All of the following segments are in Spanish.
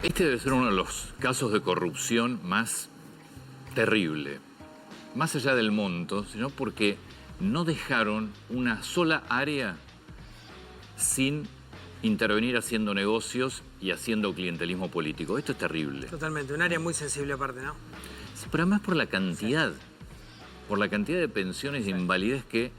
Este debe ser uno de los casos de corrupción más terrible. Más allá del monto, sino porque no dejaron una sola área sin intervenir haciendo negocios y haciendo clientelismo político. Esto es terrible. Totalmente, un área muy sensible aparte, ¿no? Sí, pero además por la cantidad de pensiones de invalidez que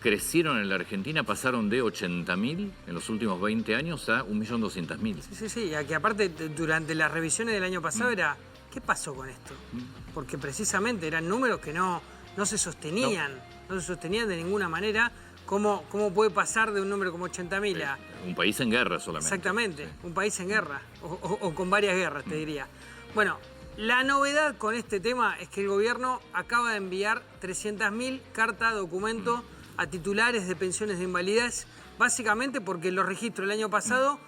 crecieron en la Argentina, pasaron de 80.000 en los últimos 20 años a 1.200.000. Sí, y que aparte durante las revisiones del año pasado era, ¿qué pasó con esto? Porque precisamente eran números que no se sostenían, no se sostenían de ninguna manera. ¿Cómo puede pasar de un número como 80.000 a... Un país en guerra solamente. Exactamente, sí. Un país en guerra, o con varias guerras, te diría. Bueno, la novedad con este tema es que el gobierno acaba de enviar 300.000 cartas, documento a titulares de pensiones de invalidez, básicamente porque los registros el año pasado,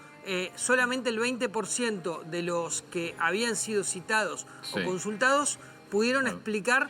solamente el 20% de los que habían sido citados o consultados pudieron explicar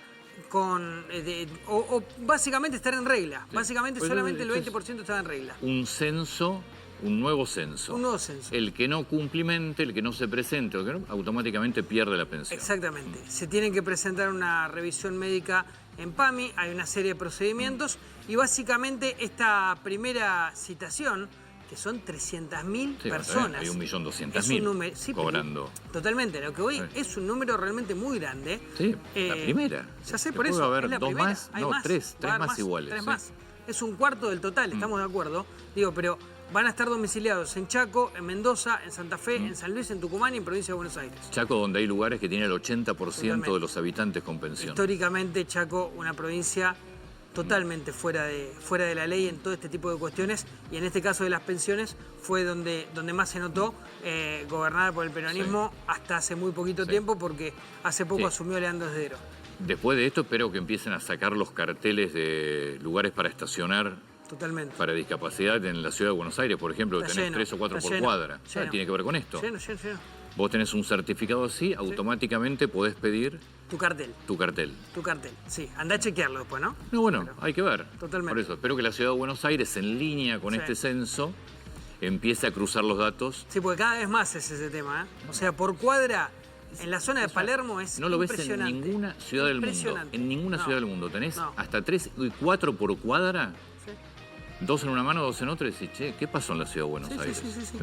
o básicamente estar en regla. Sí. Básicamente pues solamente el 20% estaba en regla. Un censo, un nuevo censo. Un nuevo censo. El que no cumplimente, el que no se presente, automáticamente pierde la pensión. Exactamente. Se tienen que presentar una revisión médica en PAMI, hay una serie de procedimientos y básicamente esta primera citación, que son 300.000 personas. Hay 1.200.000 cobrando. Totalmente, lo que hoy es un número realmente muy grande. Sí, la primera. Ya sé, por eso, haber es la dos primera. Más, hay no, más, tres más iguales. Tres más. Es un cuarto del total, estamos de acuerdo. Digo, pero van a estar domiciliados en Chaco, en Mendoza, en Santa Fe, en San Luis, en Tucumán y en Provincia de Buenos Aires. Chaco, donde hay lugares que tiene el 80% de los habitantes con pensión. Históricamente, Chaco, una provincia totalmente fuera de la ley en todo este tipo de cuestiones, y en este caso de las pensiones fue donde más se notó, gobernada por el peronismo hasta hace muy poquito tiempo, porque hace poco asumió Leandro Esdero. Después de esto espero que empiecen a sacar los carteles de lugares para estacionar. Totalmente. Para discapacidad en la ciudad de Buenos Aires, por ejemplo, que tenés 3 o 4 por cuadra. Tiene que ver con esto. Lleno. Vos tenés un certificado así, automáticamente podés pedir... Tu cartel, sí. Andá a chequearlo después, ¿no? No, bueno, hay que ver. Totalmente. Por eso, espero que la ciudad de Buenos Aires, en línea con este censo, empiece a cruzar los datos. Sí, porque cada vez más es ese tema, ¿eh? O sea, por cuadra, en la zona de Palermo es no lo ves en ninguna ciudad del mundo. En ninguna ciudad del mundo. Tenés hasta 3 y 4 por cuadra. 2 en una mano, 2 en otra, y decís, che, ¿qué pasó en la ciudad de Buenos Aires? Sí.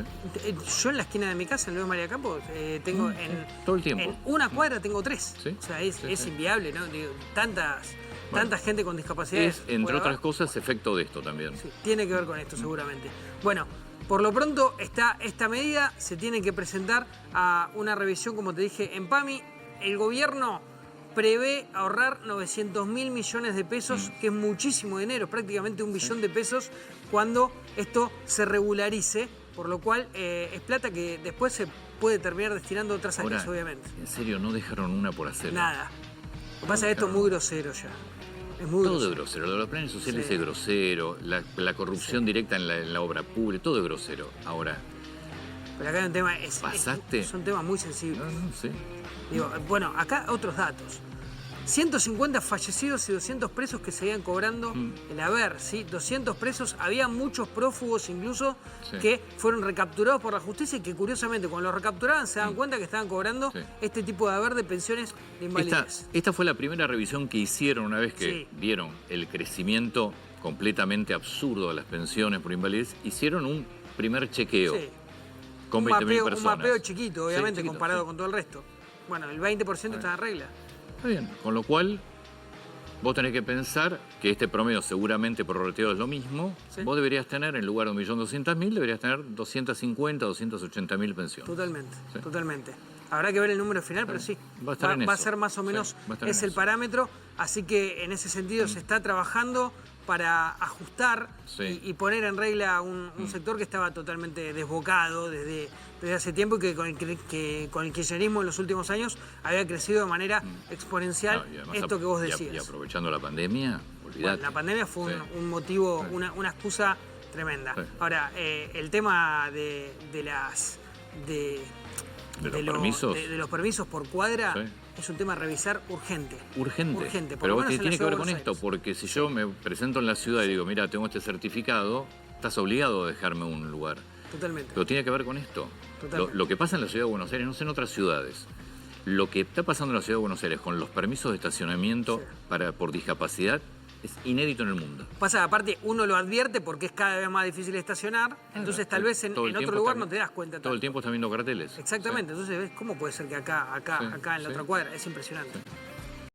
Yo en la esquina de mi casa, en Luis María Campos, tengo todo el tiempo. En una cuadra tengo 3. O sea, es inviable, ¿no? Digo, tanta gente con discapacidades. Es, entre otras cosas, efecto de esto también. Sí, tiene que ver con esto, seguramente. Bueno, por lo pronto, esta medida se tiene que presentar a una revisión, como te dije, en PAMI. El gobierno prevé ahorrar 900.000 millones de pesos, que es muchísimo dinero, prácticamente 1 billón de pesos, cuando esto se regularice, por lo cual es plata que después se puede terminar destinando a otras áreas, obviamente. En serio, no dejaron una por hacer. Nada. Lo que pasa es que esto es muy grosero ya. Es muy todo es grosero. Lo de los planes sociales es grosero, la corrupción directa en la obra pública, todo es grosero. Ahora... Pero acá hay un tema, son temas muy sensibles. Digo, bueno, acá otros datos. 150 fallecidos y 200 presos que seguían cobrando el haber, ¿sí? 200 presos, había muchos prófugos incluso que fueron recapturados por la justicia y que curiosamente cuando los recapturaban se daban cuenta que estaban cobrando este tipo de haber de pensiones de invalidez. Esta fue la primera revisión que hicieron una vez que vieron el crecimiento completamente absurdo de las pensiones por invalidez. Hicieron un primer chequeo con 20.000 personas. Un mapeo chiquito, obviamente, comparado con todo el resto. Bueno, el 20% está en regla. Está bien, con lo cual vos tenés que pensar que este promedio seguramente prorrateo es lo mismo. Vos deberías tener, en lugar de 1.200.000, deberías tener 250, 280.000 pensiones. Totalmente. Habrá que ver el número final, pero sí. Va a ser más o menos el parámetro. Así que en ese sentido se está trabajando para ajustar y poner en regla un sector que estaba totalmente desbocado desde hace tiempo y que con el kirchnerismo en los últimos años había crecido de manera exponencial, esto que vos decías. Y aprovechando la pandemia, olvidate. Bueno, la pandemia fue un motivo, una excusa tremenda. Ahora, el tema de los permisos por cuadra es un tema a revisar urgente. Pero tiene que ver con esto, porque si yo me presento en la ciudad y digo, mira, tengo este certificado, estás obligado a dejarme un lugar. Totalmente. Pero tiene que ver con esto. Totalmente. Lo que pasa en la ciudad de Buenos Aires, no sé en otras ciudades. Lo que está pasando en la ciudad de Buenos Aires con los permisos de estacionamiento por discapacidad es inédito en el mundo. Pasa, aparte, uno lo advierte porque es cada vez más difícil estacionar, entonces tal vez en otro lugar no te das cuenta. Todo el tiempo está viendo carteles. Exactamente, entonces ves cómo puede ser que acá en la otra cuadra, es impresionante.